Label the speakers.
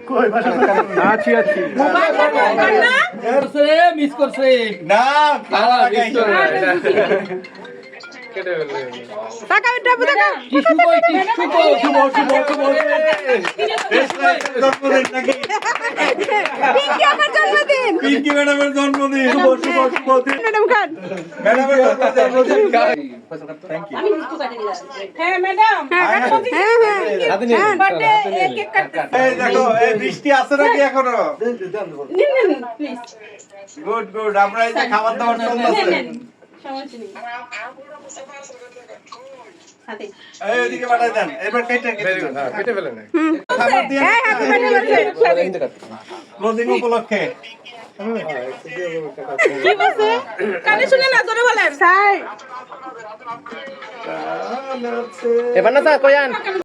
Speaker 1: কই ভাষা আছি আছি
Speaker 2: মিস করছে
Speaker 3: না
Speaker 4: টাকা টাকা টাকা
Speaker 2: টিস্যু কই টিস্যু কই
Speaker 3: শুভ শুভ শুভ জন্মদিন নাকি
Speaker 4: পিঙ্কি আমার জন্মদিন
Speaker 3: পিঙ্কি ম্যাডামের জন্মদিন শুভ শুভ শুভ দিন
Speaker 4: ম্যাডাম খান
Speaker 3: ম্যাডামের জন্মদিন থ্যাংক ইউ
Speaker 5: হ্যাঁ ম্যাডাম
Speaker 4: হ্যাঁ হ্যাঁ
Speaker 5: বার্থডে কেক কাটতে
Speaker 3: এই দেখো এই বৃষ্টি আছে নাকি এখনো
Speaker 5: নিন নিন প্লিজ
Speaker 3: গুড গুড আমরা এই যে খাবার দাবার চলতেছে
Speaker 5: নেন সমস্যা নেই হাতে
Speaker 3: এই ওদিকে পাঠাই দেন এবার কেটে কেটে
Speaker 1: কেটে ফেলে না
Speaker 3: খাবার দিয়ে
Speaker 4: হ্যাঁ হ্যাপি বার্থডে
Speaker 3: ক্লোজিং উপলক্ষে
Speaker 5: কি বলছে কানে শুনে না জোরে বলেন
Speaker 4: স্যার
Speaker 1: এবার না কই আন